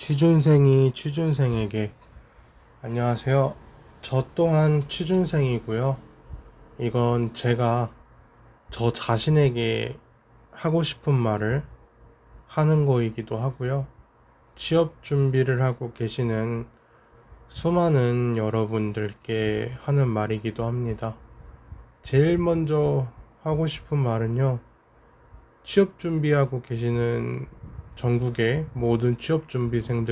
취준생이 취준생에게. 안녕하세요. 저 또한 취준생이고요. 이건 제가 저 자신에게 하고 싶은 말을 하는 거이기도 하고요. 취업 준비를 하고 계시는 수많은 여러분들께 하는 말이기도 합니다. 제일 먼저 하고 싶은 말은요. 취업 준비하고 계시는 전국의 모든 취업 준비생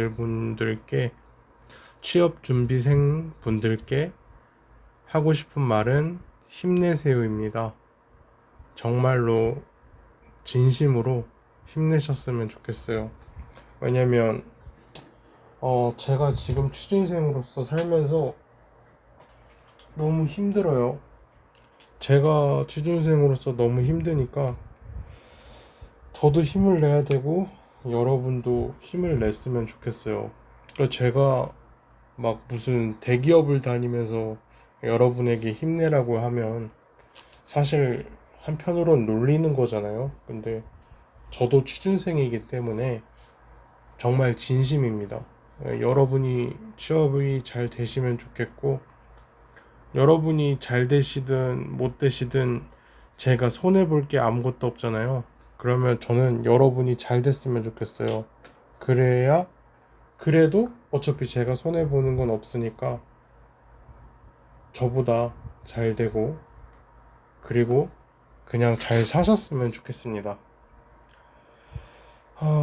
분들께 하고 싶은 말은 힘내세요입니다. 정말로 진심으로 힘내셨으면 좋겠어요. 왜냐면 제가 지금 취준생으로서 살면서 너무 힘들어요. 제가 취준생으로서 너무 힘드니까 저도 힘을 내야 되고 여러분도 힘을 냈으면 좋겠어요. 그러니까 제가 막 무슨 대기업을 다니면서 여러분에게 힘내라고 하면 사실 한편으론 놀리는 거잖아요. 근데 저도 취준생이기 때문에 정말 진심입니다. 여러분이 취업이 잘 되시면 좋겠고, 여러분이 잘 되시든 못 되시든 제가 손해볼 게 아무것도 없잖아요. 그러면 저는 여러분이 잘 됐으면 좋겠어요. 그래도 어차피 제가 손해보는 건 없으니까 저보다 잘 되고, 그리고 그냥 잘 사셨으면 좋겠습니다.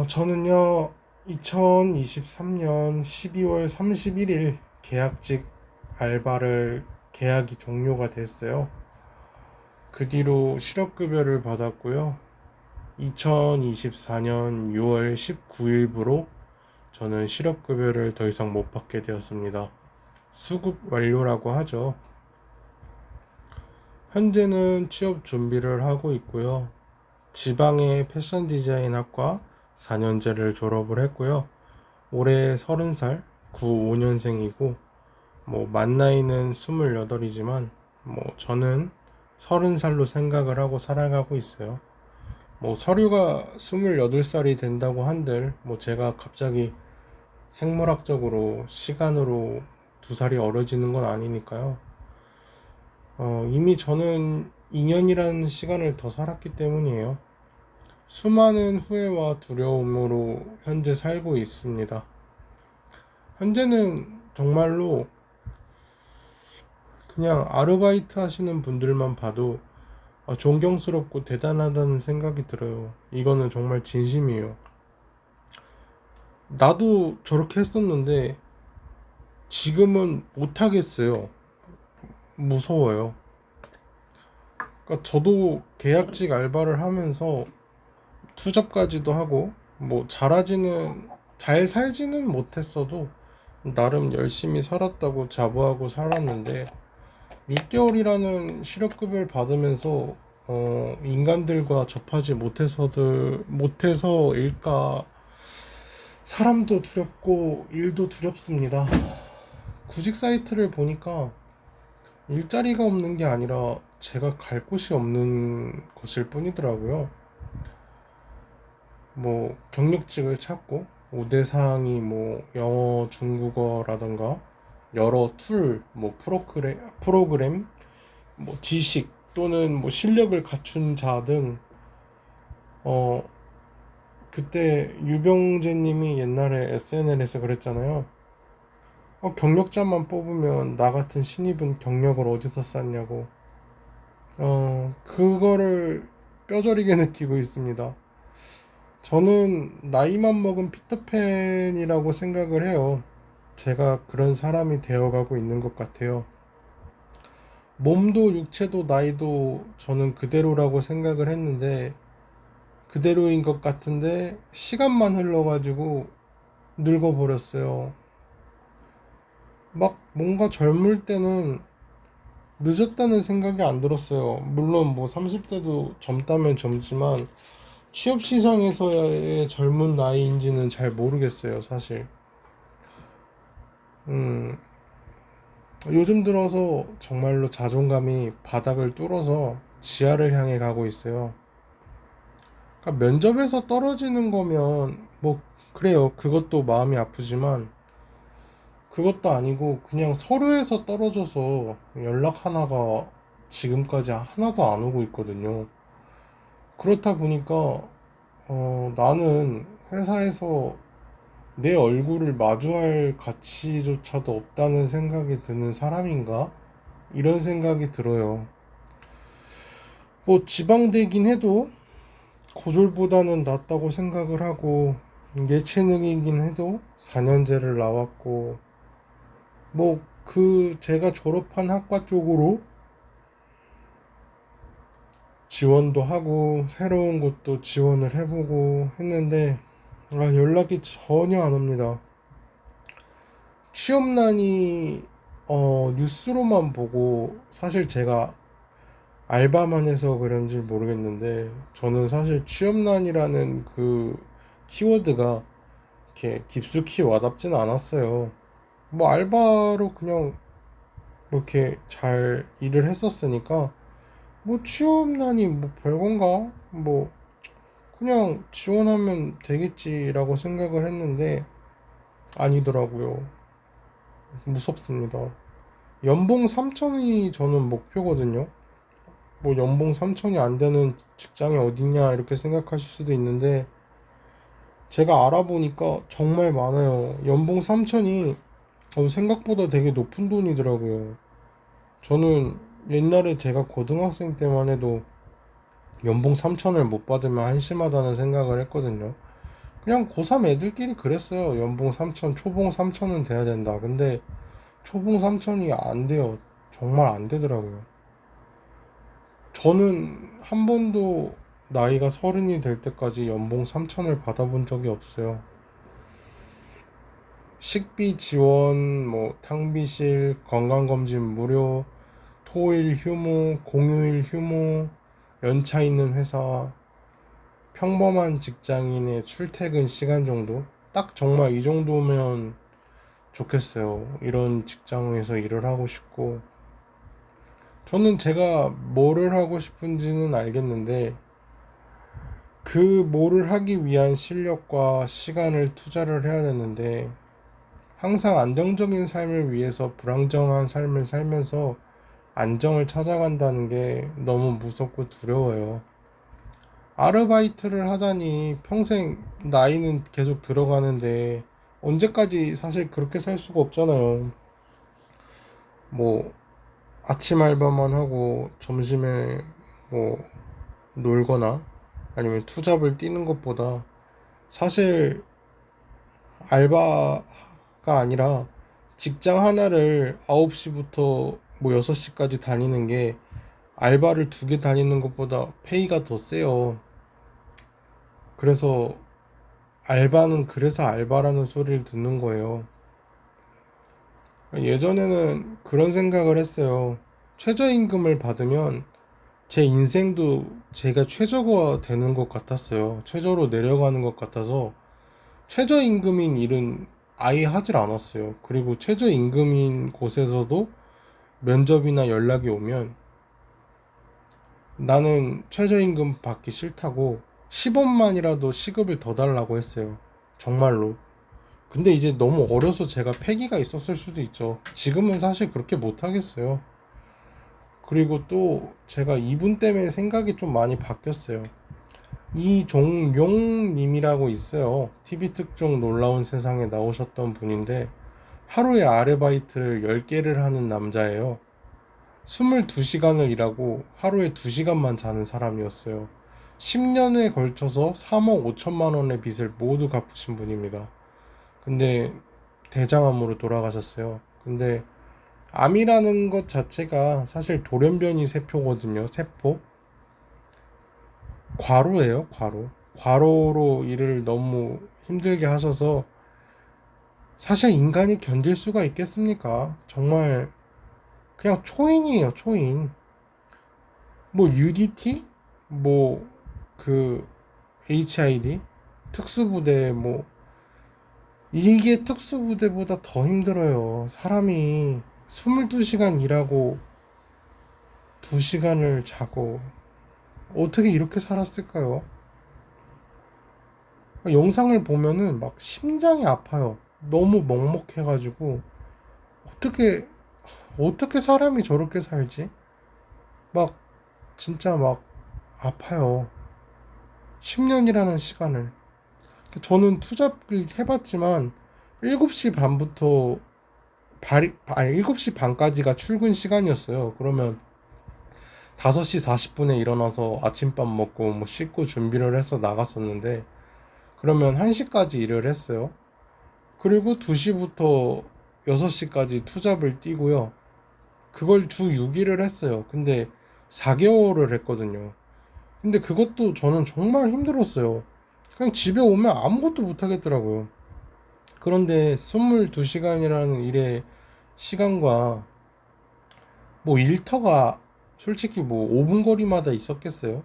저는요, 2023년 12월 31일 계약이 종료가 됐어요. 그 뒤로 실업급여를 받았고요. 2024년 6월 19일부로 저는 실업급여를 더 이상 못 받게 되었습니다. 수급 완료라고 하죠. 현재는 취업 준비를 하고 있고요. 지방의 패션 디자인 학과 4년제를 졸업을 했고요. 올해 30살 95년생이고 만 나이는 28이지만 저는 30살로 생각을 하고 살아가고 있어요. 서류가 28살이 된다고 한들 제가 갑자기 생물학적으로 시간으로 2살이 어려지는 건 아니니까요. 이미 저는 2년이라는 시간을 더 살았기 때문이에요. 수많은 후회와 두려움으로 현재 살고 있습니다. 현재는 정말로 그냥 아르바이트 하시는 분들만 봐도 존경스럽고 대단하다는 생각이 들어요. 이거는 정말 진심이에요. 나도 저렇게 했었는데 지금은 못하겠어요. 무서워요. 그러니까 저도 계약직 알바를 하면서 투잡까지도 하고 잘 살지는 못했어도 나름 열심히 살았다고 자부하고 살았는데 6개월이라는 실업급여를 받으면서 인간들과 접하지 못해서일까, 사람도 두렵고 일도 두렵습니다. 구직 사이트를 보니까 일자리가 없는 게 아니라 제가 갈 곳이 없는 것일 뿐이더라고요. 경력직을 찾고 우대사항이 영어, 중국어라던가 여러 툴, 프로그램, 지식 또는 실력을 갖춘 자 등, 그때 유병재님이 옛날에 SNL에서 그랬잖아요. 경력자만 뽑으면 나 같은 신입은 경력을 어디서 쌓냐고. 그거를 뼈저리게 느끼고 있습니다. 저는 나이만 먹은 피터팬이라고 생각을 해요. 제가 그런 사람이 되어가고 있는 것 같아요. 몸도 육체도 나이도 저는 그대로라고 생각을 했는데 그대로인 것 같은데 시간만 흘러가지고 늙어버렸어요. 뭔가 젊을 때는 늦었다는 생각이 안 들었어요. 물론 30대도 젊다면 젊지만 취업 시장에서의 젊은 나이인지는 잘 모르겠어요, 사실. 요즘 들어서 정말로 자존감이 바닥을 뚫어서 지하를 향해 가고 있어요. 그러니까 면접에서 떨어지는 거면 그래요. 그것도 마음이 아프지만 그것도 아니고 그냥 서로에서 떨어져서 연락 하나가 지금까지 하나도 안 오고 있거든요. 그렇다 보니까 나는 회사에서 내 얼굴을 마주할 가치조차도 없다는 생각이 드는 사람인가? 이런 생각이 들어요. 뭐 지방대긴 해도 고졸보다는 낫다고 생각을 하고 예체능이긴 해도 4년제를 나왔고 뭐 그 제가 졸업한 학과 쪽으로 지원도 하고 새로운 곳도 지원을 해보고 했는데 연락이 전혀 안 옵니다. 취업난이 뉴스로만 보고 사실 제가 알바만 해서 그런지 모르겠는데 저는 사실 취업난이라는 그 키워드가 이렇게 깊숙이 와닿지는 않았어요. 뭐 알바로 그냥 뭐 이렇게 잘 일을 했었으니까 뭐 취업난이 뭐 별건가? 뭐 그냥 지원하면 되겠지라고 생각을 했는데 아니더라고요. 무섭습니다. 연봉 3천이 저는 목표거든요. 뭐 연봉 3천이 안 되는 직장이 어딨냐 이렇게 생각하실 수도 있는데 제가 알아보니까 정말 많아요. 연봉 3천이 생각보다 되게 높은 돈이더라고요. 저는 옛날에 제가 고등학생 때만 해도 연봉 3천을 못 받으면 한심하다는 생각을 했거든요. 그냥 고3 애들끼리 그랬어요. 연봉 3천, 초봉 3천은 돼야 된다. 근데 초봉 3천이 안 돼요. 정말 안 되더라고요. 저는 한 번도 나이가 30이 될 때까지 연봉 3천을 받아본 적이 없어요. 식비 지원, 뭐 탕비실, 건강검진 무료, 토일 휴무, 공휴일 휴무, 연차 있는 회사, 평범한 직장인의 출퇴근 시간 정도? 딱 정말 이 정도면 좋겠어요. 이런 직장에서 일을 하고 싶고. 저는 제가 뭐를 하고 싶은지는 알겠는데, 그 뭐를 하기 위한 실력과 시간을 투자를 해야 되는데, 항상 안정적인 삶을 위해서 불안정한 삶을 살면서 안정을 찾아간다는 게 너무 무섭고 두려워요. 아르바이트를 하자니 평생 나이는 계속 들어가는데 언제까지 사실 그렇게 살 수가 없잖아요. 뭐 아침 알바만 하고 점심에 뭐 놀거나 아니면 투잡을 뛰는 것보다 사실 알바가 아니라 직장 하나를 9시부터 뭐 6시까지 다니는 게 알바를 2개 다니는 것보다 페이가 더 세요. 그래서 알바는 그래서 알바라는 소리를 듣는 거예요. 예전에는 그런 생각을 했어요. 최저임금을 받으면 제 인생도 제가 최저가 되는 것 같았어요. 최저로 내려가는 것 같아서 최저임금인 일은 아예 하질 않았어요. 그리고 최저임금인 곳에서도 면접이나 연락이 오면 나는 최저임금 받기 싫다고 10원만이라도 시급을 더 달라고 했어요. 정말로. 근데 이제 너무 어려서 제가 패기가 있었을 수도 있죠. 지금은 사실 그렇게 못 하겠어요. 그리고 또 제가 이분 때문에 생각이 좀 많이 바뀌었어요. 이종용님이라고 있어요. TV 특종 놀라운 세상에 나오셨던 분인데 하루에 아르바이트를 10개를 하는 남자예요. 22시간을 일하고 하루에 2시간만 자는 사람이었어요. 10년에 걸쳐서 3억 5천만 원의 빚을 모두 갚으신 분입니다. 근데 대장암으로 돌아가셨어요. 근데 암이라는 것 자체가 사실 돌연변이 세포거든요. 세포. 과로예요, 과로. 과로로 일을 너무 힘들게 하셔서 사실 인간이 견딜 수가 있겠습니까? 정말 그냥 초인이에요, 초인. 뭐 UDT? 뭐 그 HID? 특수부대 뭐 이게 특수부대보다 더 힘들어요. 사람이 22시간 일하고 2시간을 자고 어떻게 이렇게 살았을까요? 영상을 보면은 막 심장이 아파요. 너무 먹먹해가지고 어떻게 어떻게 사람이 저렇게 살지? 막 진짜 막 아파요. 10년이라는 시간을. 저는 투잡을 해봤지만 7시 반부터 7시 반까지가 출근 시간이었어요. 그러면 5시 40분에 일어나서 아침밥 먹고 뭐 씻고 준비를 해서 나갔었는데 그러면 1시까지 일을 했어요. 그리고 2시부터 6시까지 투잡을 뛰고요. 그걸 주 6일을 했어요. 근데 4개월을 했거든요. 근데 그것도 저는 정말 힘들었어요. 그냥 집에 오면 아무것도 못 하겠더라고요. 그런데 22시간이라는 일의 시간과 뭐 일터가 솔직히 뭐 5분 거리마다 있었겠어요?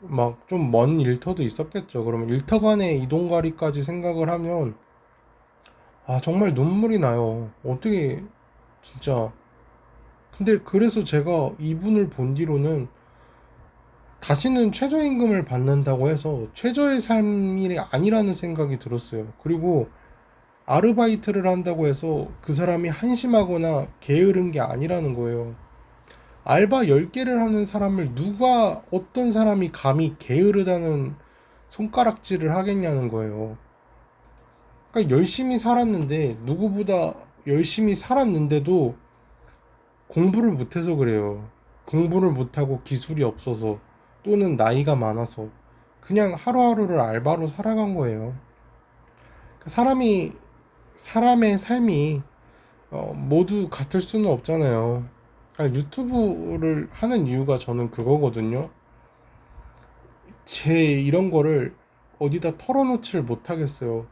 막 좀 먼 일터도 있었겠죠. 그러면 일터 간의 이동 거리까지 생각을 하면 정말 눈물이 나요. 어떻게 진짜. 근데 그래서 제가 이분을 본 뒤로는 다시는 최저임금을 받는다고 해서 최저의 삶이 아니라는 생각이 들었어요. 그리고 아르바이트를 한다고 해서 그 사람이 한심하거나 게으른 게 아니라는 거예요. 알바 10개를 하는 사람을 누가 어떤 사람이 감히 게으르다는 손가락질을 하겠냐는 거예요. 그러니까 열심히 살았는데 누구보다 열심히 살았는데도 공부를 못해서 그래요. 공부를 못하고 기술이 없어서 또는 나이가 많아서 그냥 하루하루를 알바로 살아간 거예요. 그러니까 사람의 삶이 모두 같을 수는 없잖아요. 그러니까 유튜브를 하는 이유가 저는 그거거든요. 제 이런 거를 어디다 털어놓지를 못하겠어요.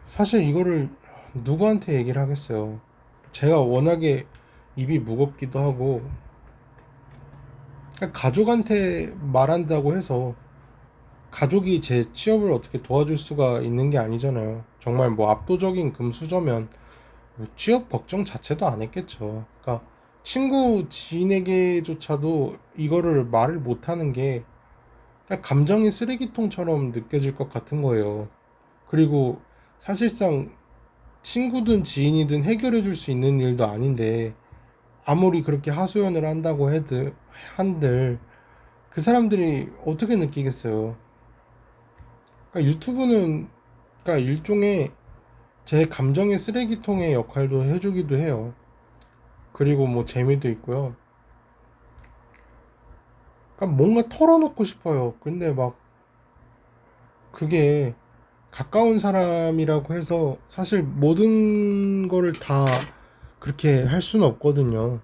사실 이거를 누구한테 얘기를 하겠어요. 제가 워낙에 입이 무겁기도 하고 그러니까 가족한테 말한다고 해서 가족이 제 취업을 어떻게 도와줄 수가 있는 게 아니잖아요. 정말 뭐 압도적인 금수저면 뭐 취업 걱정 자체도 안 했겠죠. 그러니까 친구 지인에게조차도 이거를 말을 못하는 게 그냥 감정의 쓰레기통처럼 느껴질 것 같은 거예요. 그리고 사실상 친구든 지인이든 해결해 줄 수 있는 일도 아닌데 아무리 그렇게 하소연을 한다고 한들 그 사람들이 어떻게 느끼겠어요. 그러니까 유튜브는 그러니까 일종의 제 감정의 쓰레기통의 역할도 해주기도 해요. 그리고 뭐 재미도 있고요. 그러니까 뭔가 털어놓고 싶어요. 근데 막 그게 가까운 사람이라고 해서 사실 모든 거를 다 그렇게 할 수는 없거든요.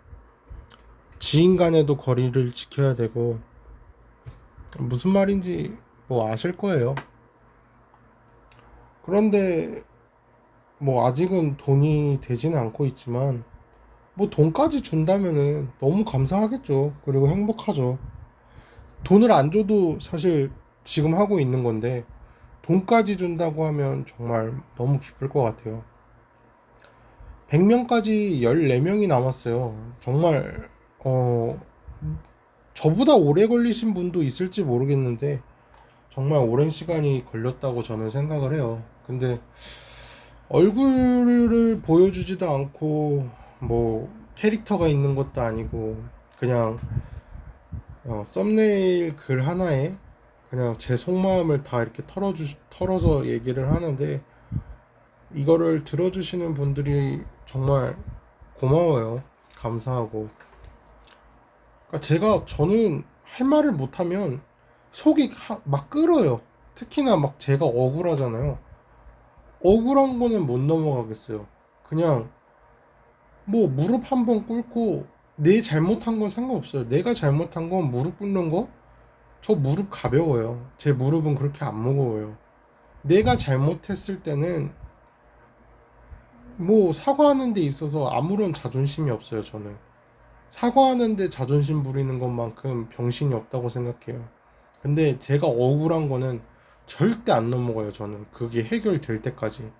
지인 간에도 거리를 지켜야 되고 무슨 말인지 뭐 아실 거예요. 그런데 뭐 아직은 돈이 되지는 않고 있지만 뭐 돈까지 준다면은 너무 감사하겠죠. 그리고 행복하죠. 돈을 안 줘도 사실 지금 하고 있는 건데 돈까지 준다고 하면 정말 너무 기쁠 것 같아요. 100명까지 14명이 남았어요. 정말 어 저보다 오래 걸리신 분도 있을지 모르겠는데 정말 오랜 시간이 걸렸다고 저는 생각을 해요. 근데 얼굴을 보여주지도 않고 뭐 캐릭터가 있는 것도 아니고 그냥 썸네일 글 하나에 그냥 제 속마음을 다 이렇게 털어서 얘기를 하는데 이거를 들어주시는 분들이 정말 고마워요. 감사하고. 그러니까 저는 할 말을 못하면 속이 막 끓어요. 특히나 막 제가 억울하잖아요. 억울한 거는 못 넘어가겠어요. 그냥 뭐 무릎 한번 꿇고 내 잘못한 건 상관없어요. 내가 잘못한 건 무릎 꿇는 거? 저 무릎 가벼워요. 제 무릎은 그렇게 안 무거워요. 내가 잘못했을 때는 뭐 사과하는 데 있어서 아무런 자존심이 없어요, 저는. 사과하는 데 자존심 부리는 것만큼 병신이 없다고 생각해요. 근데 제가 억울한 거는 절대 안 넘어가요, 저는. 그게 해결될 때까지.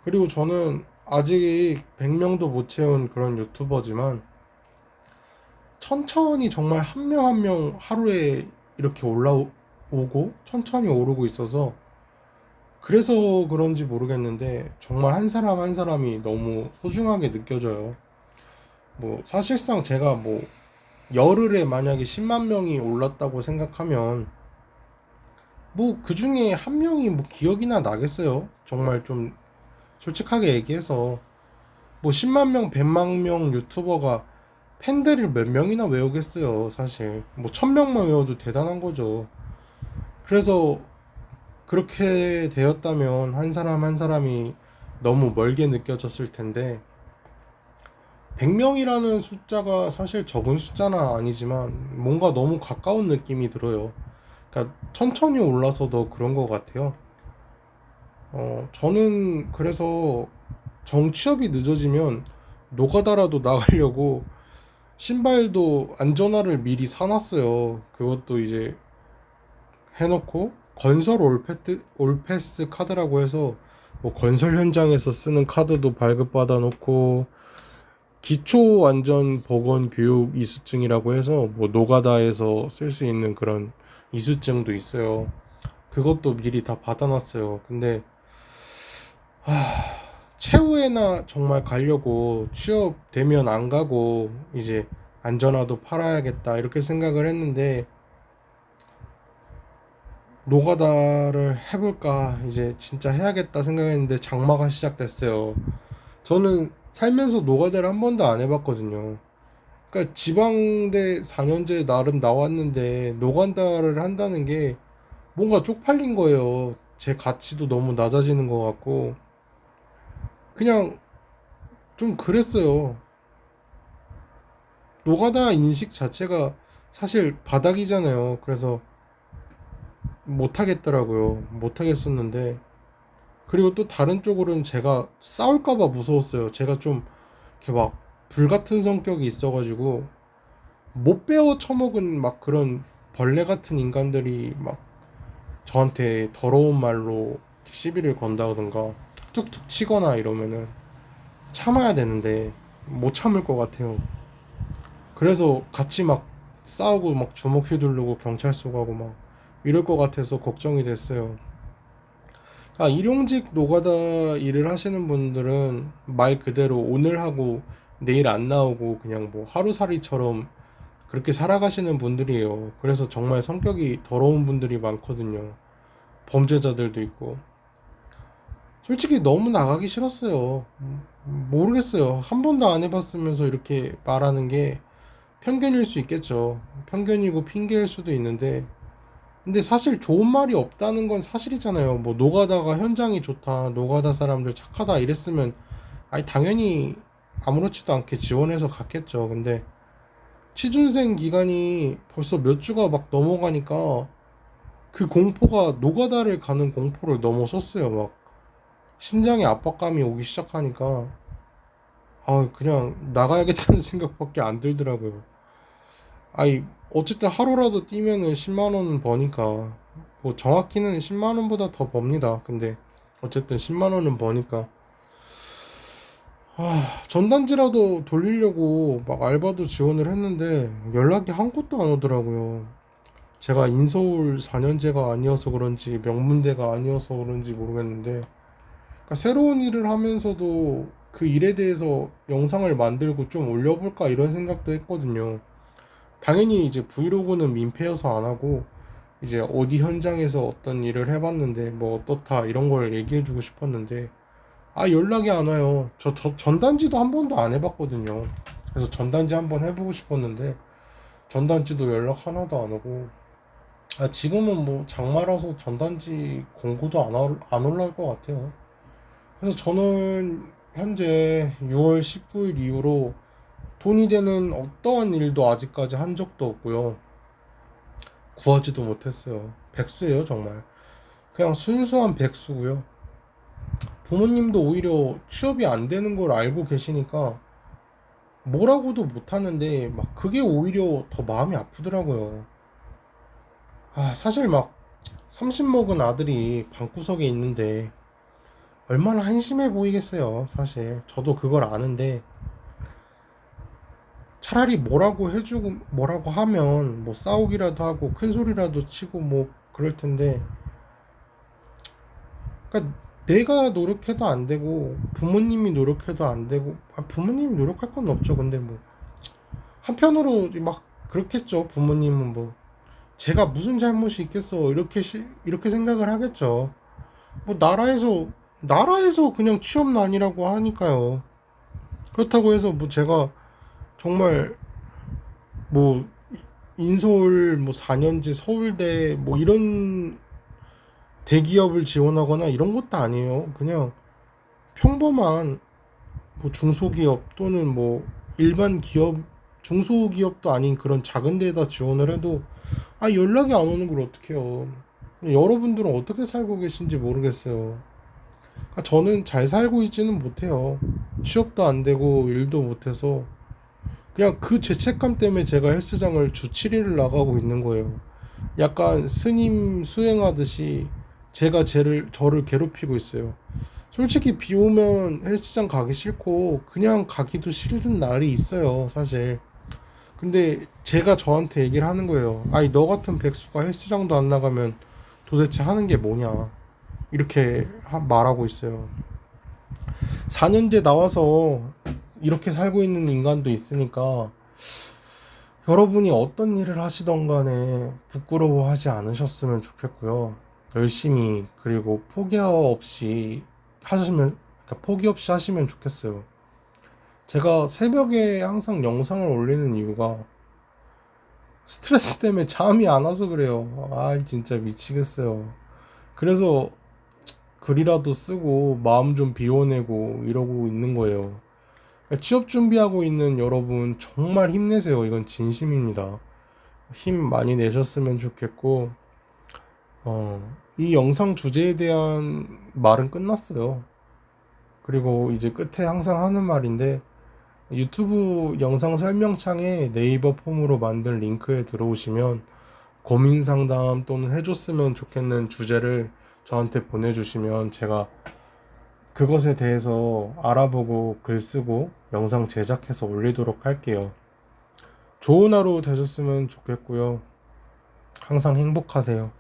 그리고 저는 아직 100명도 못 채운 그런 유튜버지만 천천히 정말 한 명 한 명 하루에 이렇게 올라오고 천천히 오르고 있어서 그래서 그런지 모르겠는데 정말 한 사람 한 사람이 너무 소중하게 느껴져요. 뭐 사실상 제가 뭐 열흘에 만약에 10만 명이 올랐다고 생각하면 뭐 그 중에 한 명이 뭐 기억이나 나겠어요. 정말 좀 솔직하게 얘기해서 뭐 10만 명, 100만 명 유튜버가 팬들을 몇 명이나 외우겠어요. 사실 뭐 1000명만 외워도 대단한 거죠. 그래서 그렇게 되었다면 한 사람 한 사람이 너무 멀게 느껴졌을 텐데 100명이라는 숫자가 사실 적은 숫자는 아니지만 뭔가 너무 가까운 느낌이 들어요. 그러니까 천천히 올라서 더 그런 것 같아요. 저는 그래서 정취업이 늦어지면 노가다라도 나가려고 신발도 안전화를 미리 사놨어요. 그것도 이제 해놓고 건설 올패스 카드라고 해서 뭐 건설 현장에서 쓰는 카드도 발급받아 놓고 기초 안전 보건 교육 이수증이라고 해서 뭐 노가다에서 쓸 수 있는 그런 이수증도 있어요. 그것도 미리 다 받아놨어요. 근데 최후에나 정말 가려고 취업되면 안 가고 이제 안전화도 팔아야겠다 이렇게 생각을 했는데 노가다를 해볼까 이제 진짜 해야겠다 생각했는데 장마가 시작됐어요. 저는 살면서 노가다를 한 번도 안 해봤거든요. 그러니까 지방대 4년제 나름 나왔는데 노가다를 한다는 게 뭔가 쪽팔린 거예요. 제 가치도 너무 낮아지는 것 같고 그냥 좀 그랬어요. 노가다 인식 자체가 사실 바닥이잖아요. 그래서 못하겠더라고요. 못하겠었는데 그리고 또 다른 쪽으로는 제가 싸울까봐 무서웠어요. 제가 좀 이렇게 막 불같은 성격이 있어가지고 못 베어 처먹은 막 그런 벌레 같은 인간들이 막 저한테 더러운 말로 시비를 건다던가 툭툭 치거나 이러면은 참아야 되는데 못 참을 것 같아요. 그래서 같이 막 싸우고 막 주먹 휘두르고 경찰서 가고 막 이럴 것 같아서 걱정이 됐어요. 아, 일용직 노가다 일을 하시는 분들은 말 그대로 오늘 하고 내일 안 나오고 그냥 뭐 하루살이처럼 그렇게 살아가시는 분들이에요. 그래서 정말 성격이 더러운 분들이 많거든요. 범죄자들도 있고. 솔직히 너무 나가기 싫었어요. 모르겠어요. 한 번도 안 해봤으면서 이렇게 말하는 게 편견일 수 있겠죠. 편견이고 핑계일 수도 있는데 근데 사실 좋은 말이 없다는 건 사실이잖아요. 뭐 노가다가 현장이 좋다, 노가다 사람들 착하다 이랬으면 아니 당연히 아무렇지도 않게 지원해서 갔겠죠. 근데 취준생 기간이 벌써 몇 주가 막 넘어가니까 그 공포가 노가다를 가는 공포를 넘어섰어요. 막 심장에 압박감이 오기 시작하니까 아 그냥 나가야겠다는 생각밖에 안 들더라고요. 아니 어쨌든 하루라도 뛰면은 10만 원 버니까 뭐 정확히는 10만 원보다 더 법니다. 근데 어쨌든 10만 원은 버니까 전단지라도 돌리려고 막 알바도 지원을 했는데 연락이 한 곳도 안 오더라고요. 제가 인서울 4년제가 아니어서 그런지 명문대가 아니어서 그런지 모르겠는데 그러니까 새로운 일을 하면서도 그 일에 대해서 영상을 만들고 좀 올려볼까 이런 생각도 했거든요. 당연히 이제 브이로그는 민폐여서 안 하고 이제 어디 현장에서 어떤 일을 해봤는데 뭐 어떻다 이런 걸 얘기해주고 싶었는데 연락이 안 와요. 전단지도 한 번도 안 해봤거든요. 그래서 전단지 한번 해보고 싶었는데 전단지도 연락 하나도 안 오고 지금은 뭐 장마라서 전단지 공고도 안 올라올 것 같아요. 그래서 저는 현재 6월 19일 이후로 돈이 되는 어떠한 일도 아직까지 한 적도 없고요. 구하지도 못했어요. 백수예요, 정말. 그냥 순수한 백수고요. 부모님도 오히려 취업이 안 되는 걸 알고 계시니까 뭐라고도 못하는데 막 그게 오히려 더 마음이 아프더라고요. 사실 막 30 먹은 아들이 방구석에 있는데 얼마나 한심해 보이겠어요, 사실. 저도 그걸 아는데 차라리 뭐라고 해주고 뭐라고 하면 뭐 싸우기라도 하고 큰 소리라도 치고 뭐 그럴 텐데, 그러니까 내가 노력해도 안 되고 부모님이 노력해도 안 되고, 부모님이 노력할 건 없죠. 근데 뭐 한편으로 막 그렇겠죠. 부모님은 뭐 제가 무슨 잘못이 있겠어 이렇게 생각을 하겠죠. 뭐 나라에서 그냥 취업난이라고 하니까요. 그렇다고 해서 뭐 제가 정말 뭐 인서울 뭐 4년제 서울대 뭐 이런 대기업을 지원하거나 이런 것도 아니에요. 그냥 평범한 뭐 중소기업 또는 뭐 일반 기업, 중소기업도 아닌 그런 작은 데에다 지원을 해도 연락이 안 오는 걸 어떡해요. 여러분들은 어떻게 살고 계신지 모르겠어요. 저는 잘 살고 있지는 못해요. 취업도 안 되고 일도 못해서 그냥 그 죄책감 때문에 제가 헬스장을 주 7일을 나가고 있는 거예요. 약간 스님 수행하듯이 제가 저를 괴롭히고 있어요. 솔직히 비 오면 헬스장 가기 싫고 그냥 가기도 싫은 날이 있어요, 사실. 근데 제가 저한테 얘기를 하는 거예요. 아니, 너 같은 백수가 헬스장도 안 나가면 도대체 하는 게 뭐냐. 이렇게 말하고 있어요. 4년제 나와서 이렇게 살고 있는 인간도 있으니까 여러분이 어떤 일을 하시던 간에 부끄러워하지 않으셨으면 좋겠고요. 열심히 그리고 포기 없이 하시면 좋겠어요. 제가 새벽에 항상 영상을 올리는 이유가 스트레스 때문에 잠이 안 와서 그래요. 진짜 미치겠어요. 그래서 글이라도 쓰고 마음 좀 비워내고 이러고 있는 거예요. 취업 준비하고 있는 여러분 정말 힘내세요. 이건 진심입니다. 힘 많이 내셨으면 좋겠고, 이 영상 주제에 대한 말은 끝났어요. 그리고 이제 끝에 항상 하는 말인데, 유튜브 영상 설명창에 네이버 폼으로 만든 링크에 들어오시면 고민 상담 또는 해줬으면 좋겠는 주제를 저한테 보내주시면 제가 그것에 대해서 알아보고 글 쓰고 영상 제작해서 올리도록 할게요. 좋은 하루 되셨으면 좋겠고요. 항상 행복하세요.